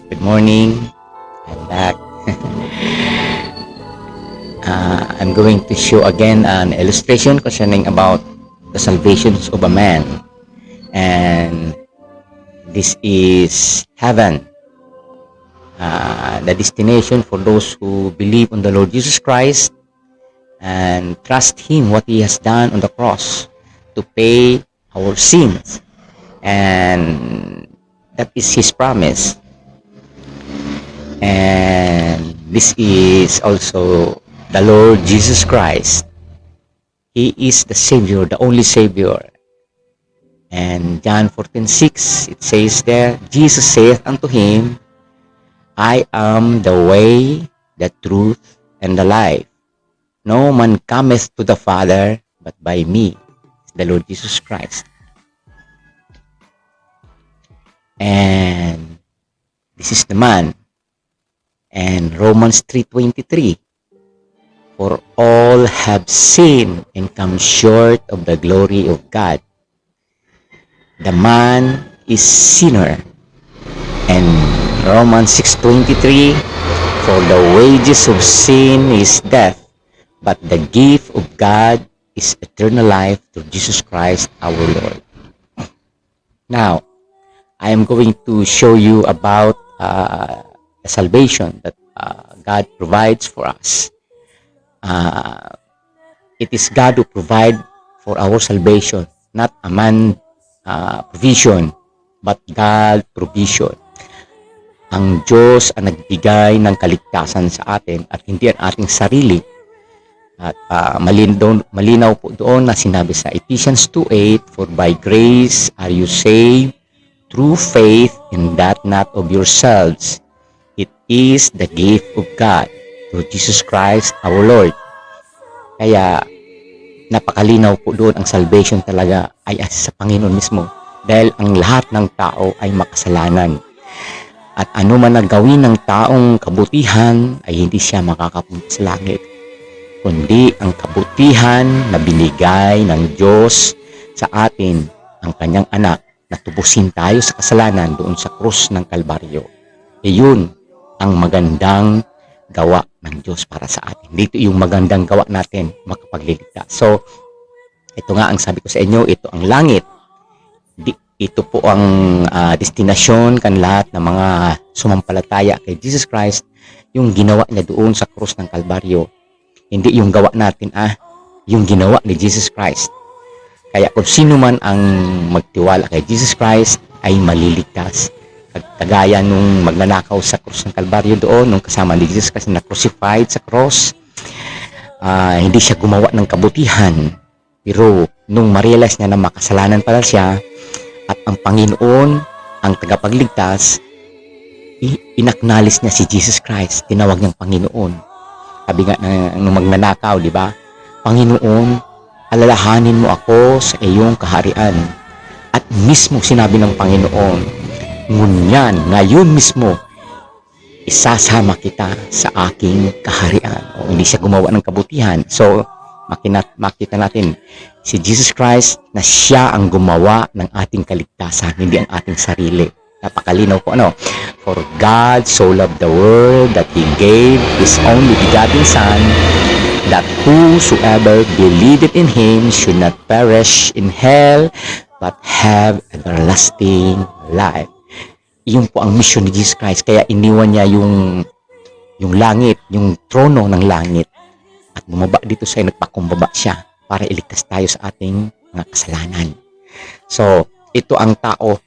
Good morning. I'm back. I'm going to show again an illustration concerning about the salvations of a man. And this is heaven, the destination for those who believe on the Lord Jesus Christ and trust Him what He has done on the cross to pay our sins. And that is His promise. And this is also the Lord Jesus Christ. He is the Savior, the only Savior. And John 14:6, it says there, Jesus saith unto him, I am the way, the truth, and the life. No man cometh to the Father but by me. It's the Lord Jesus Christ. And this is the man. And Romans 3:23, for all have sinned and come short of the glory of God. The man is sinner. And Romans 6:23, for the wages of sin is death, but the gift of God is eternal life through Jesus Christ our Lord. Now, I am going to show you about the salvation that God provides for us. It is God who provide for our salvation, not a man provision, but God provision. Ang Diyos ang nagbigay ng kaligtasan sa atin at hindi ang ating sarili. At malinaw po doon na sinabi sa Ephesians 2:8, for by grace are you saved through faith, and that not of yourselves. It is the gift of God through Jesus Christ our Lord. Kaya napakalinaw po doon, ang salvation talaga ay sa Panginoon mismo. Dahil ang lahat ng tao ay makasalanan. At ano man ang gawin ng taong kabutihan ay hindi siya makakapunta sa langit. Kundi ang kabutihan na binigay ng Diyos sa atin, ang kanyang anak, na tubusin tayo sa kasalanan doon sa krus ng Kalbaryo. Iyon ang magandang gawa ng Diyos para sa atin. Dito yung magandang gawa natin, makapagliligtas. So, ito nga ang sabi ko sa inyo, ito ang langit. Ito po ang destinasyon kan lahat ng mga sumampalataya kay Jesus Christ, yung ginawa niya doon sa krus ng Kalbaryo. Hindi yung gawa natin, yung ginawa ni Jesus Christ. Kaya kung sino man ang magtiwala kay Jesus Christ ay maliligtas. Kagaya nung magnanakaw sa krus ng Kalbaryo doon, nung kasama ni Jesus Christ na crucified sa cross, hindi siya gumawa ng kabutihan. Pero nung ma-realize niya na makasalanan pala siya, at ang Panginoon, ang tagapagligtas, inaknalis niya si Jesus Christ, tinawag niyang Panginoon. Sabi nga nung magnanakaw, di ba? Panginoon, alalahanin mo ako sa iyong kaharian. At mismo sinabi ng Panginoon, ngunyan, ngayon mismo, isasama kita sa aking kaharian. O hindi siya gumawa ng kabutihan. So, makita natin si Jesus Christ na siya ang gumawa ng ating kaligtasan, hindi ang ating sarili. Napakalinaw po For God so loved the world that He gave His only begotten Son, that whosoever believeth in Him should not perish in hell, but have everlasting life. Iyon po ang mission ni Jesus Christ. Kaya iniwan niya yung langit, yung trono ng langit. At bumaba dito sa nagpakumbaba siya para iligtas tayo sa ating mga kasalanan. So, ito ang tao,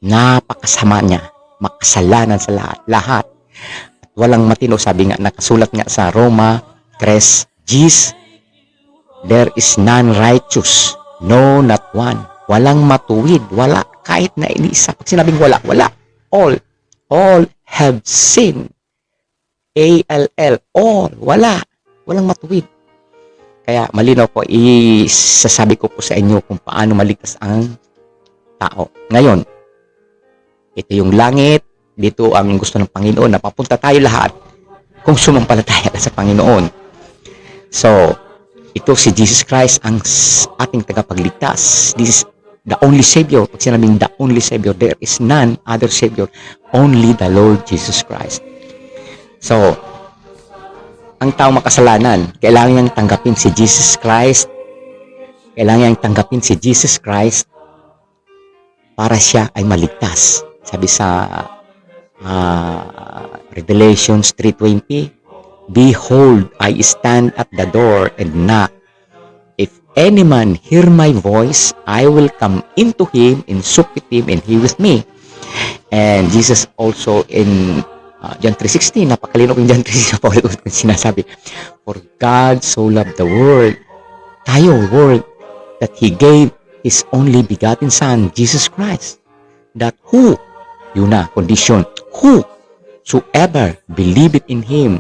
napakasama niya, makasalanan sa lahat. At walang matino, sabi nga, nakasulat nga sa Roma 3:10, there is none righteous, no, not one. Walang matuwid, wala, kahit na inisa. Pag sinabing wala, wala. All have sinned. A-L-L, all, wala. Walang matuwid. Kaya malinaw po, isasabi ko po sa inyo kung paano maligtas ang tao. Ngayon, ito yung langit, dito ang gusto ng Panginoon na papunta tayo lahat kung sumampalataya ka sa Panginoon. So, ito si Jesus Christ ang ating tagapagligtas. This is the only Savior. Pag sinabing the only Savior, there is none other Savior, only the Lord Jesus Christ. So, ang tao makasalanan, kailangan niyang tanggapin si Jesus Christ. Kailangan niyang tanggapin si Jesus Christ para siya ay maligtas. Sabi sa Revelations 3:20, "Behold, I stand at the door and knock. If any man hear my voice, I will come into him and sup with him and he with me." And Jesus also in John 3:16, napakalino ko yung John 3:16, paulit-ulit ko sinasabi, "For God so loved the world," world, "that He gave His only begotten Son, Jesus Christ, that who," yun na, condition, "whosoever believeth in Him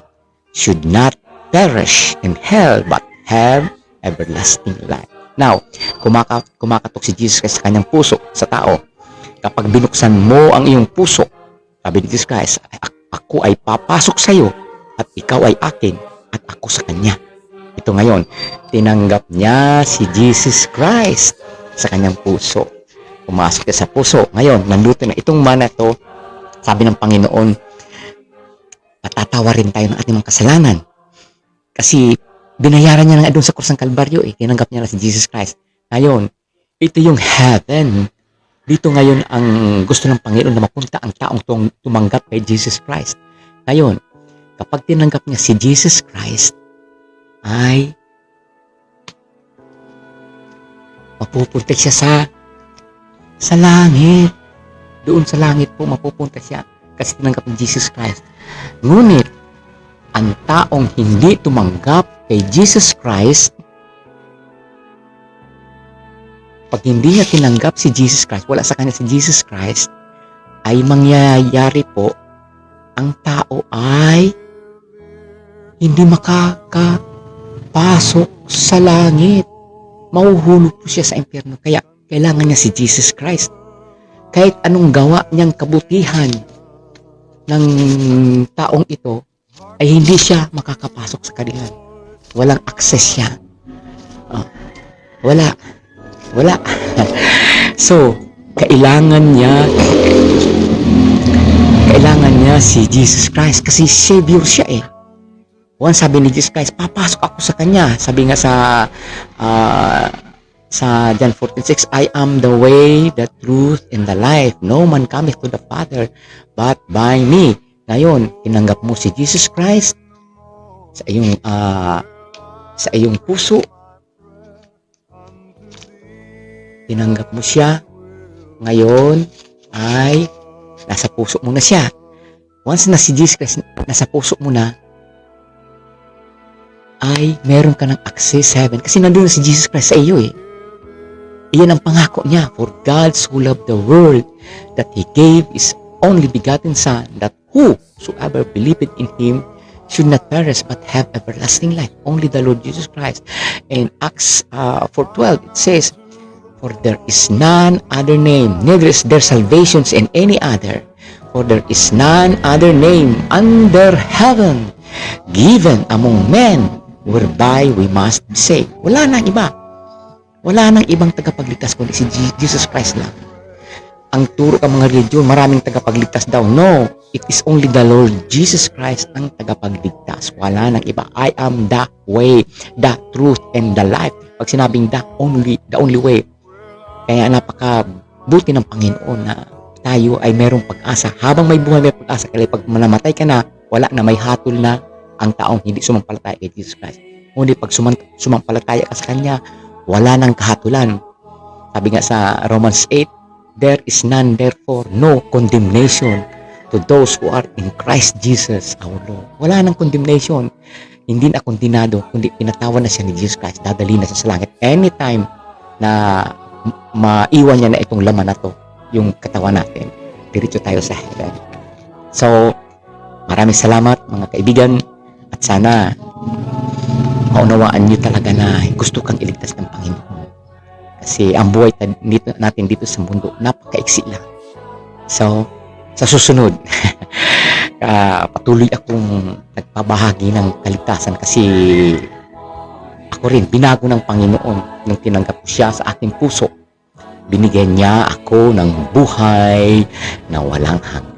should not perish in hell, but have everlasting life." Now, kumakatok si Jesus Christ sa kanyang puso, sa tao. Kapag binuksan mo ang iyong puso, sabi ni Jesus Christ, "Ako ay papasok sa iyo at ikaw ay akin at ako sa kanya." Ito ngayon, tinanggap niya si Jesus Christ sa kanyang puso. Pumasok siya sa puso. Ngayon, nanduto na itong man na to, sabi ng Panginoon, patatawarin tayo ng ating mga kasalanan. Kasi binayaran niya na doon sa krus ng Kalbaryo, tinanggap niya na si Jesus Christ. Ngayon, ito yung heaven. Dito ngayon ang gusto ng Panginoon na mapunta ang taong tumanggap kay Jesus Christ. Ngayon, kapag tinanggap niya si Jesus Christ, ay mapupunta siya sa langit. Doon sa langit po mapupunta siya kasi tinanggap ni Jesus Christ. Ngunit, ang taong hindi tumanggap kay Jesus Christ, pag hindi niya tinanggap si Jesus Christ, wala sa kanya si Jesus Christ, ay mangyayari po, ang tao ay hindi makakapasok sa langit. Mahuhulog po siya sa impyerno. Kaya kailangan niya si Jesus Christ. Kahit anong gawa niyang kabutihan ng taong ito, ay hindi siya makakapasok sa kanila. Walang access siya. Wala. So, kailangan niya si Jesus Christ kasi Savior siya eh. Once sabi ni Jesus Christ, papasok ako sa kanya. Sabi nga sa John 14:6, "I am the way, the truth, and the life. No man cometh to the Father but by me." Ngayon, tinanggap mo si Jesus Christ sa iyong puso. Tinanggap mo siya. Ngayon ay nasa puso mo na siya. Once na si Jesus Christ nasa puso mo na, ay meron ka ng access sa heaven. Kasi nandun na si Jesus Christ sa iyo eh. Iyan ang pangako niya. "For God so loved the world that He gave His only begotten Son, that whosoever believeth in Him should not perish but have everlasting life." Only the Lord Jesus Christ. In Acts 4:12 it says, "For there is none other name, neither is there salvations in any other. For there is none other name under heaven given among men whereby we must be saved." Wala nang iba. Wala nang ibang tagapagligtas kundi si Jesus Christ lang. Ang turo ng mga religion, maraming tagapagligtas daw. No, it is only the Lord Jesus Christ ang tagapagligtas. Wala nang iba. "I am the way, the truth, and the life." Pag sinabing the only way, kaya napakabuti ng Panginoon na tayo ay merong pag-asa. Habang may buhay, may pag-asa. Kaya pag namatay ka na, wala na, may hatol na ang taong hindi sumampalataya kay Jesus Christ. Ngunit pag sumampalataya ka sa Kanya, wala nang kahatulan. Sabi nga sa Romans 8, "There is none therefore no condemnation to those who are in Christ Jesus our Lord." Wala nang condemnation. Hindi na kondinado, kundi pinatawan na siya ni Jesus Christ. Dadali na siya sa langit. Anytime na maiwan niya na itong laman na to, yung katawan natin, diretso tayo sa heaven. So, maraming salamat mga kaibigan, at sana maunawaan niyo talaga na gusto kang iligtas ng Panginoon. Kasi ang buhay natin dito sa mundo, napakaiksi lang. So, sa susunod, patuloy akong nagpabahagi ng kaligtasan kasi ako rin, binago ng Panginoon nung tinanggap ko siya sa aking puso. binigyan niya ako ng buhay na walang hanggan.